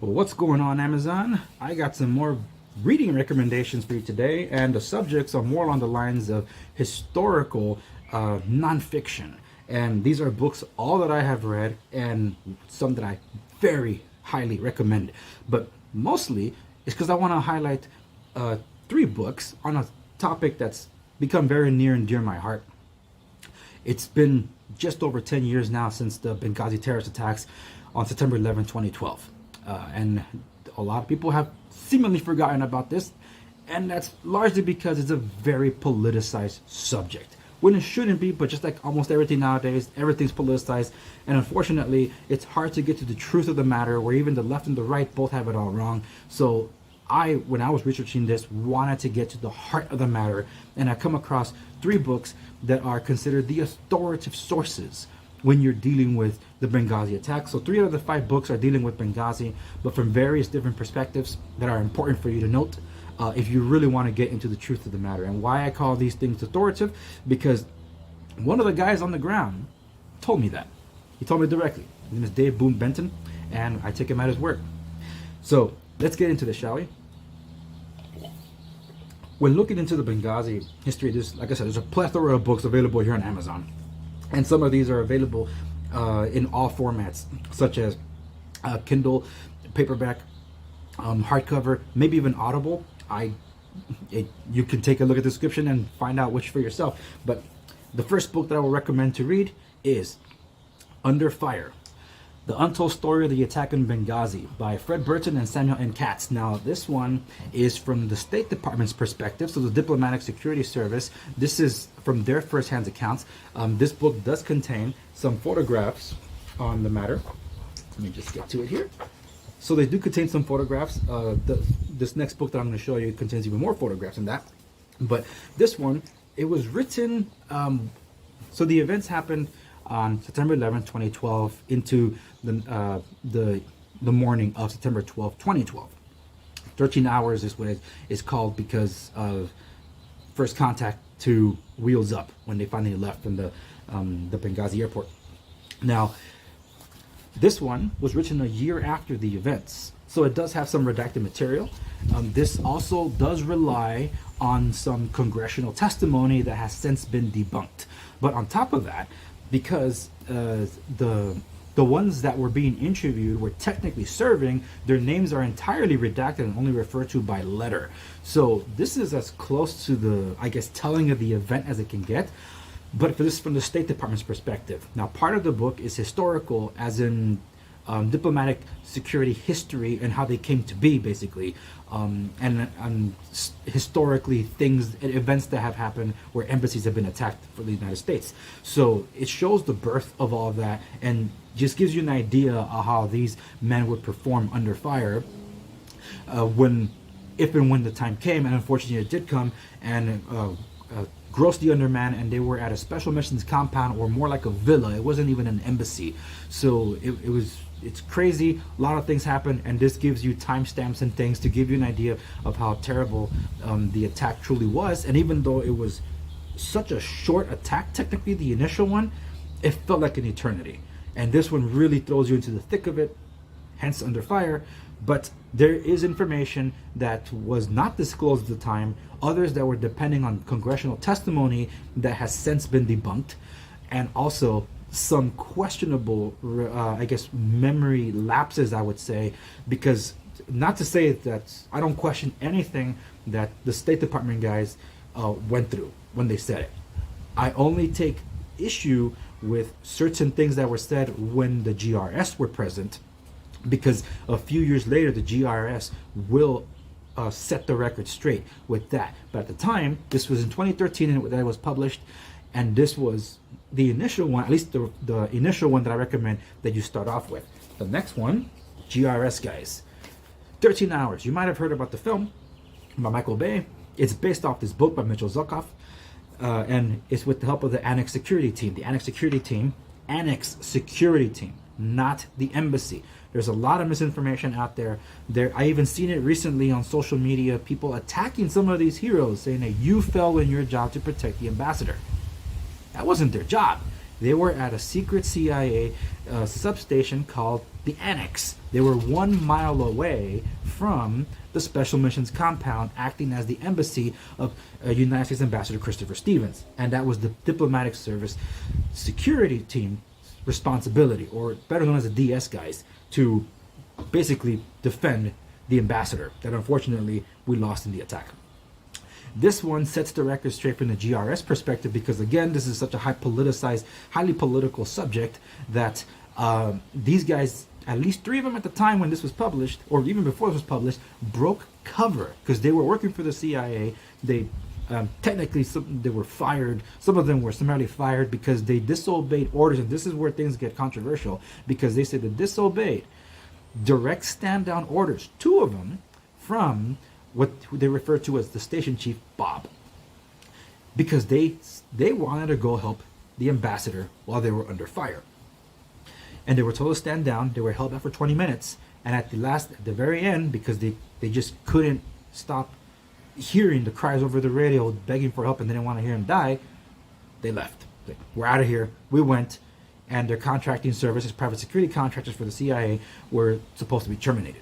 Well, what's going on, Amazon? I got some more reading recommendations for you today, and the subjects are more along the lines of historical nonfiction. And these are books, all that I have read, and some that I very highly recommend. But mostly, it's because I want to highlight three books on a topic that's become very near and dear to my heart. It's been just over 10 years now since the Benghazi terrorist attacks on September 11, 2012. And a lot of people have seemingly forgotten about this, and that's largely because it's a very politicized subject. When it shouldn't be, but just like almost everything nowadays, everything's politicized, and unfortunately, it's hard to get to the truth of the matter, where even the left and the right both have it all wrong. So when I was researching this, wanted to get to the heart of the matter, and I come across three books that are considered the authoritative sources when you're dealing with the Benghazi attack. So 3 out of the 5 books are dealing with Benghazi, but from various different perspectives that are important for you to note if you really want to get into the truth of the matter. And why I call these things authoritative, because one of the guys on the ground told me that. He told me directly. His name is Dave Boone Benton, and I take him at his word. So let's get into this, shall we? When looking into the Benghazi history, like I said, there's a plethora of books available here on Amazon. And some of these are available in all formats, such as Kindle, paperback, hardcover, maybe even Audible. You can take a look at the description and find out which for yourself. But the first book that I will recommend to read is Under Fire: The Untold Story of the Attack in Benghazi by Fred Burton and Samuel N. Katz. Now, this one is from the State Department's perspective, so the Diplomatic Security Service. This is from their first-hand accounts. This book does contain some photographs on the matter. Let me just get to it here. So they do contain some photographs. This next book that I'm going to show you contains even more photographs than that. But this one, it was written, so the events happened on September 11, 2012 into the morning of September 12, 2012. 13 hours is what it is called because of first contact to wheels up when they finally left from the Benghazi airport. Now, this one was written a year after the events, so it does have some redacted material. This also does rely on some congressional testimony that has since been debunked. But on top of that, because the ones that were being interviewed were technically serving, their names are entirely redacted and only referred to by letter. So this is as close to the, I guess, telling of the event as it can get. But for this, from the State Department's perspective. Now, part of the book is historical, as in diplomatic security history and how they came to be, basically, and historically events that have happened where embassies have been attacked for the United States. So it shows the birth of all of that and just gives you an idea of how these men would perform under fire if and when the time came. And unfortunately, it did come, and grossly undermanned, and they were at a special missions compound, or more like a villa. It wasn't even an embassy. So it's crazy. A lot of things happened, and this gives you timestamps and things to give you an idea of how terrible the attack truly was. And even though it was such a short attack, technically the initial one, it felt like an eternity. And this one really throws you into the thick of it, hence Under Fire. But there is information that was not disclosed at the time, others that were depending on congressional testimony that has since been debunked, and also some questionable, I guess, memory lapses, I would say, because not to say that I don't question anything that the State Department guys went through when they said it. I only take issue with certain things that were said when the GRS were present, because a few years later the GRS will set the record straight with that. But at the time, this was in 2013 and that it was published, and this was the initial one, at least the initial one that I recommend that you start off with. The next one, GRS guys, 13 Hours. You might have heard about the film by Michael Bay. It's based off this book by Mitchell Zuckoff, and it's with the help of the Annex Security Team. The Annex Security Team, not the embassy. There's a lot of misinformation out there. I even seen it recently on social media, people attacking some of these heroes, saying that you fell in your job to protect the ambassador. That wasn't their job. They were at a secret CIA substation called the Annex. They were 1 mile away from the Special Missions compound, acting as the embassy of United States Ambassador Christopher Stevens. And that was the Diplomatic Service Security Team responsibility, or better known as the DS guys, to basically defend the ambassador that unfortunately we lost in the attack. This one sets the record straight from the GRS perspective, because again, this is such a high politicized, highly political subject that these guys, at least 3 of them at the time when this was published, or even before this was published, broke cover because they were working for the CIA. They technically, they were fired. Some of them were summarily fired because they disobeyed orders, and this is where things get controversial, because they said they disobeyed direct stand-down orders, 2 of them from what they refer to as the station chief, Bob, because they wanted to go help the ambassador while they were under fire. And they were told to stand down. They were held back for 20 minutes. And at the very end, because they just couldn't stop hearing the cries over the radio, begging for help, and they didn't want to hear him die, they left. We're out of here. We went. And their contracting services, private security contractors for the CIA, were supposed to be terminated.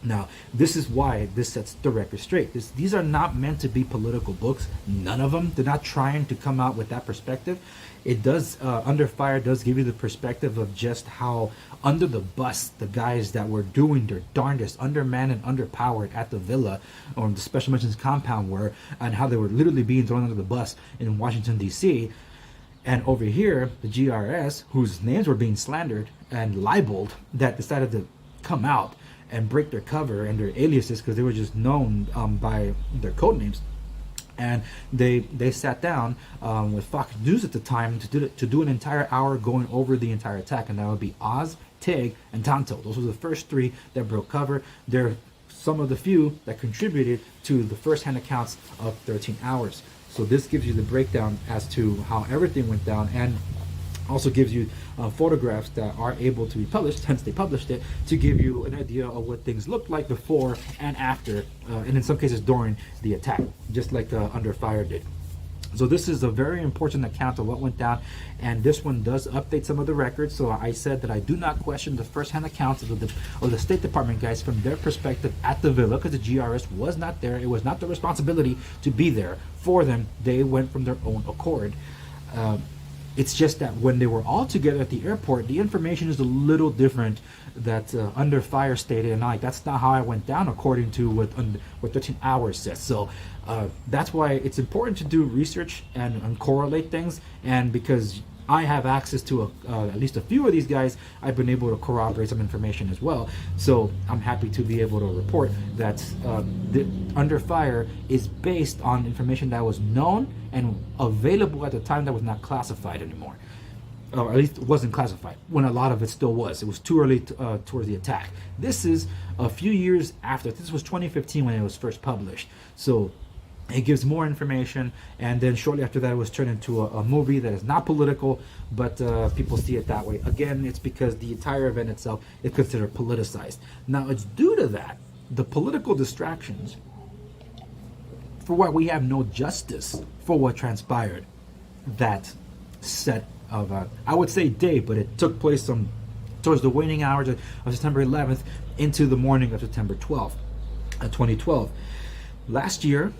Now, this is why this sets the record straight. These are not meant to be political books. None of them. They're not trying to come out with that perspective. It does, Under Fire does give you the perspective of just how under the bus the guys that were doing their darndest, undermanned and underpowered at the villa or the Special Missions compound were, and how they were literally being thrown under the bus in Washington, D.C., and over here, the GRS, whose names were being slandered and libeled, that decided to come out and break their cover and their aliases because they were just known by their code names. And they sat down with Fox News at the time to do an entire hour going over the entire attack. And that would be Oz, Tig, and Tonto. Those were the first 3 that broke cover. They're some of the few that contributed to the first-hand accounts of 13 hours. So this gives you the breakdown as to how everything went down, and also gives you photographs that are able to be published, hence they published it, to give you an idea of what things looked like before and after, and in some cases during the attack, just like Under Fire did. So this is a very important account of what went down, and this one does update some of the records. So I said that I do not question the first-hand accounts of the State Department guys from their perspective at the villa, because the GRS was not there. It was not their responsibility to be there for them. They went from their own accord. It's just that when they were all together at the airport, the information is a little different that Under Fire stated, and that's not how I went down according to what 13 Hours says. So that's why it's important to do research and correlate things, and because I have access to at least a few of these guys, I've been able to corroborate some information as well. So I'm happy to be able to report that the Under Fire is based on information that was known and available at the time, that was not classified anymore. Or at least it wasn't classified, when a lot of it still was. It was too early towards the attack. This is a few years after. This was 2015 when it was first published. So it gives more information, and then shortly after that it was turned into a movie that is not political, but people see it that way. Again, it's because the entire event itself is considered politicized. Now, it's due to that, the political distractions, for what we have no justice for what transpired that set of, I would say day, but it took place towards the waning hours of September 11th into the morning of September 12th, 2012. Last year,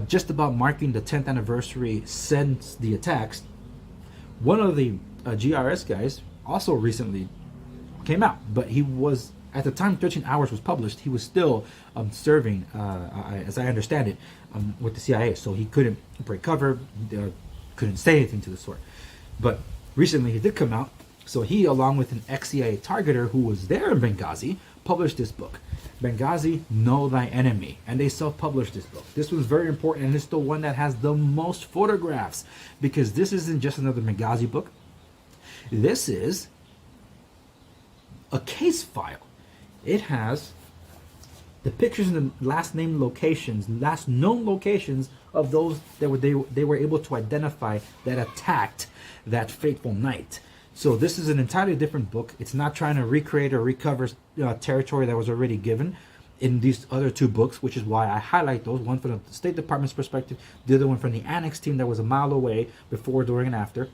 just about marking the 10th anniversary since the attacks, one of the GRS guys also recently came out, but he was, at the time 13 Hours was published, he was still serving, as I understand it, with the CIA, so he couldn't break cover, couldn't say anything to the sort. But recently he did come out, so he, along with an ex-CIA targeter who was there in Benghazi, published this book, Benghazi, Know Thy Enemy, and they self-published this book. This was very important, and it's the one that has the most photographs, because this isn't just another Benghazi book. This is a case file. It has the pictures and the last known locations of those that they were able to identify that attacked that fateful night. So this is an entirely different book. It's not trying to recreate or recover territory that was already given in these other 2 books, which is why I highlight those. One from the State Department's perspective, the other one from the Annex team that was a mile away before, during, and after.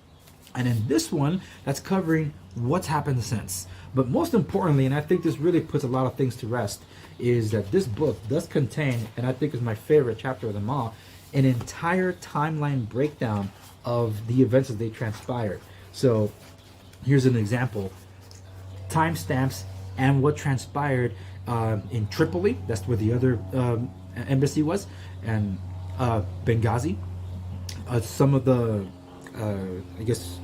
And in this one, that's covering what's happened since. But most importantly, and I think this really puts a lot of things to rest, is that this book does contain, and I think is my favorite chapter of them all, an entire timeline breakdown of the events as they transpired. So here's an example: timestamps and what transpired in Tripoli, that's where the other embassy was, and Benghazi, some of the I guess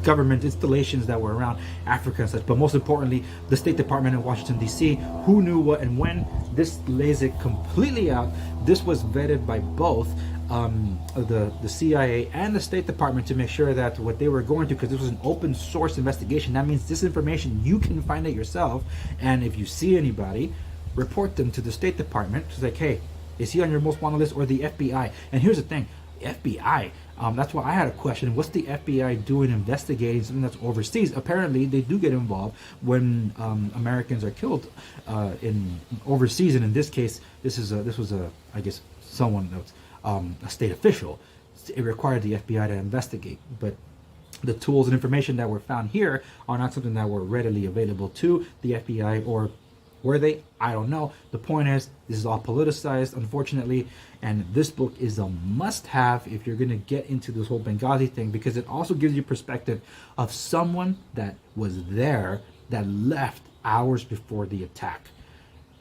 government installations that were around Africa and such, but most importantly, the State Department in Washington D.C. Who knew what and when? This lays it completely out. This was vetted by both the CIA and the State Department to make sure that what they were going to, because this was an open source investigation, that means this information you can find it yourself, and if you see anybody, report them to the State Department. It's like, hey, is he on your most wanted list, or the FBI? And here's the thing, FBI, that's why I had a question. What's the FBI doing investigating something that's overseas? Apparently, they do get involved when Americans are killed in overseas, and in this case, this was a I guess someone that was a state official. It required the FBI to investigate, but the tools and information that were found here are not something that were readily available to the FBI, or were they? I don't know. The point is, this is all politicized, unfortunately, and this book is a must-have if you're going to get into this whole Benghazi thing, because it also gives you perspective of someone that was there, that left hours before the attack.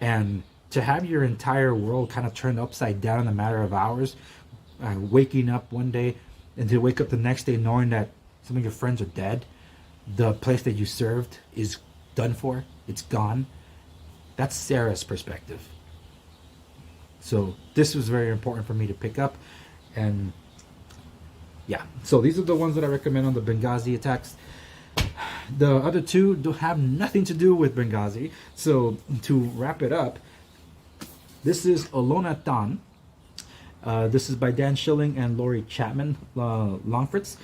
And to have your entire world kind of turned upside down in a matter of hours, waking up one day and to wake up the next day knowing that some of your friends are dead, the place that you served is done for, it's gone. That's Sarah's perspective. So this was very important for me to pick up. And yeah, so these are the ones that I recommend on the Benghazi attacks. The other two do have nothing to do with Benghazi. So to wrap it up, this is Olonatan. This is by Dan Schilling and Laurie Chapman Longfritz.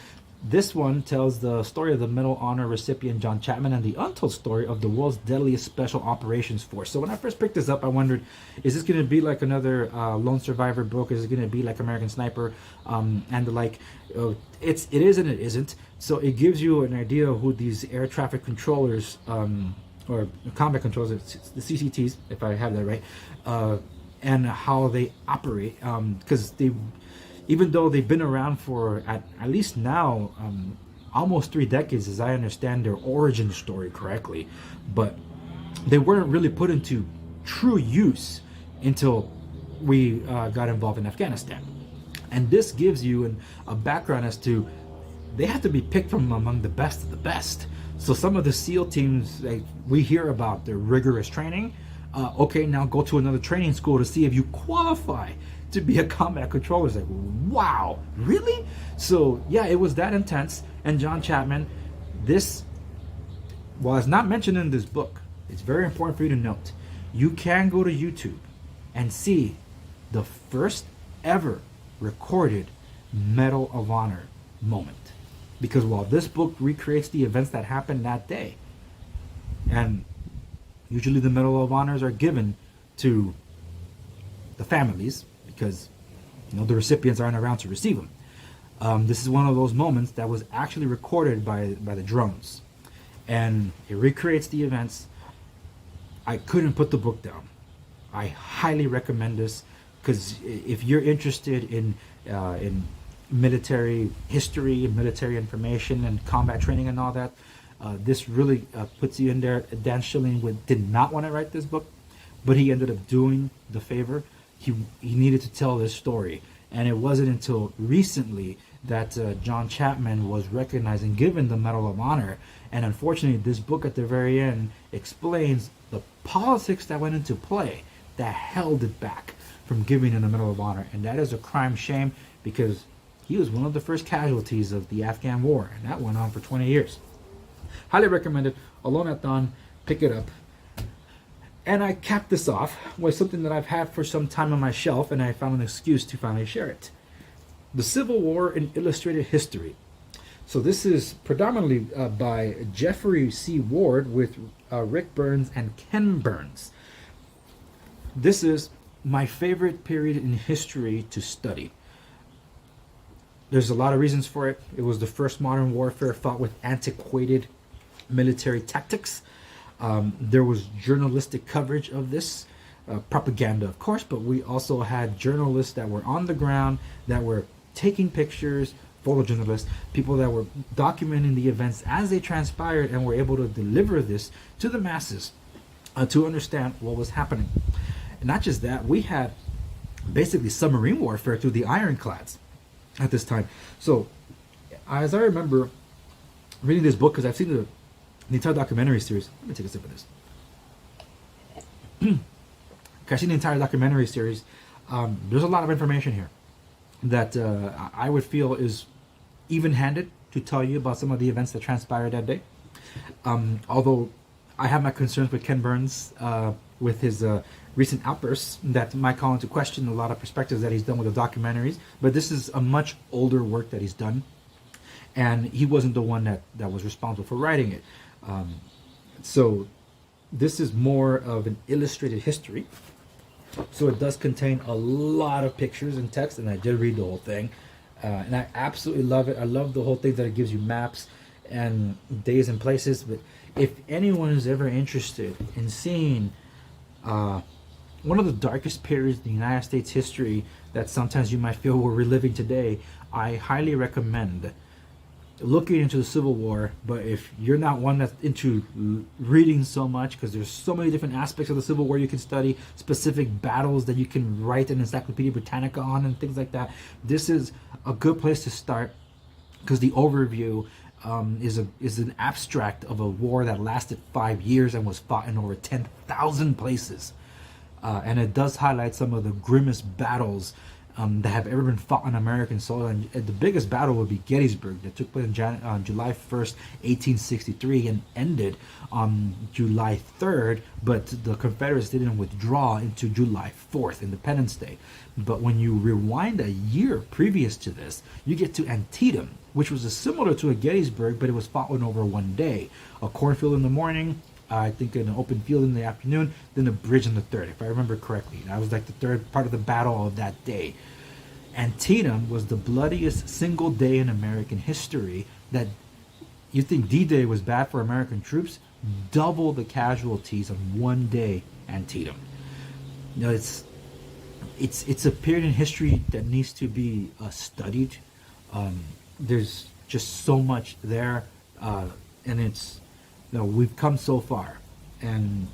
This one tells the story of the Medal of Honor recipient John Chapman and the untold story of the world's deadliest special operations force. So when I first picked this up, I wondered, is this going to be like another lone survivor book? Is it going to be like American Sniper and the like? It is and it isn't. So it gives you an idea of who these air traffic controllers or combat controllers, the CCTs, if I have that right, and how they operate. Because even though they've been around for at least now almost 3 decades, as I understand their origin story correctly, but they weren't really put into true use until we got involved in Afghanistan. And this gives you a background as to they have to be picked from among the best of the best. So some of the SEAL teams, like, we hear about their rigorous training. Okay, now go to another training school to see if you qualify to be a combat controller. It's like, wow, really? So yeah, it was that intense. And John Chapman, this, while it's not mentioned in this book, it's very important for you to note, you can go to YouTube and see the first ever recorded Medal of Honor moment. Because while this book recreates the events that happened that day, and usually the Medal of Honors are given to the families, because the recipients aren't around to receive them. This is one of those moments that was actually recorded by the drones, and it recreates the events. I couldn't put the book down. I highly recommend this, because if you're interested in military history and military information and combat training and all that, this really puts you in there. Dan Schilling did not want to write this book, but he ended up doing the favor. He needed to tell this story, and it wasn't until recently that John Chapman was recognized and given the Medal of Honor. And unfortunately, this book at the very end explains the politics that went into play that held it back from giving him the Medal of Honor, and that is a crime shame, because he was one of the first casualties of the Afghan war, and that went on for 20 years. Highly recommended. Olonatan, pick it up. And I capped this off with something that I've had for some time on my shelf, and I found an excuse to finally share it. The Civil War in Illustrated History. So this is predominantly by Jeffrey C. Ward with Rick Burns and Ken Burns. This is my favorite period in history to study. There's a lot of reasons for it. It was the first modern warfare fought with antiquated military tactics. There was journalistic coverage of this, propaganda, of course, but we also had journalists that were on the ground, that were taking pictures, photojournalists, people that were documenting the events as they transpired and were able to deliver this to the masses to understand what was happening. And not just that, we had basically submarine warfare through the ironclads at this time. So, as I remember reading this book, because I've seen the entire documentary series. Let me take a sip of this. I've seen the entire documentary series. There's a lot of information here that I would feel is even-handed to tell you about some of the events that transpired that day. Although I have my concerns with Ken Burns with his recent outbursts that might call into question a lot of perspectives that he's done with the documentaries. But this is a much older work that he's done, and he wasn't the one that was responsible for writing it. So this is more of an illustrated history. So it does contain a lot of pictures and text, and I did read the whole thing. And I absolutely love it. I love the whole thing that it gives you maps and days and places. But if anyone is ever interested in seeing one of the darkest periods in the United States history that sometimes you might feel we're reliving today, I highly recommend looking into the Civil War. But if you're not one that's into reading so much, because there's so many different aspects of the Civil War you can study, specific battles that you can write an Encyclopedia Britannica on and things like that, this is a good place to start, because the overview is an abstract of a war that lasted 5 years and was fought in over 10,000 places. And it does highlight some of the grimmest battles that have ever been fought on American soil. And the biggest battle would be Gettysburg, that took place on July 1st, 1863, and ended on July 3rd, but the Confederates didn't withdraw into July 4th, Independence Day. But when you rewind a year previous to this, you get to Antietam, which was similar to a Gettysburg, but it was fought in over 1 day. A cornfield in the morning, I think an open field in the afternoon, then a bridge on the 3rd, if I remember correctly. That was like the third part of the battle of that day. Antietam was the bloodiest single day in American history. That you think D-Day was bad for American troops? Double the casualties on 1 day, Antietam. You know, it's a period in history that needs to be studied. There's just so much there, and it's, you know, we've come so far, and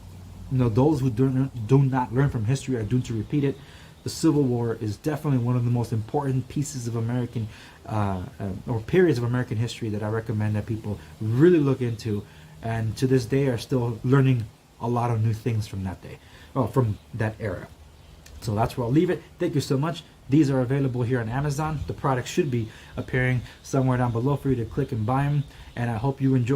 you know, those who do not learn from history are doomed to repeat it. The Civil War is definitely one of the most important pieces of American or periods of American history that I recommend that people really look into, and to this day are still learning a lot of new things from that day, from that era. So that's where I'll leave it. Thank you so much. These are available here on Amazon. The products should be appearing somewhere down below for you to click and buy them, and I hope you enjoy.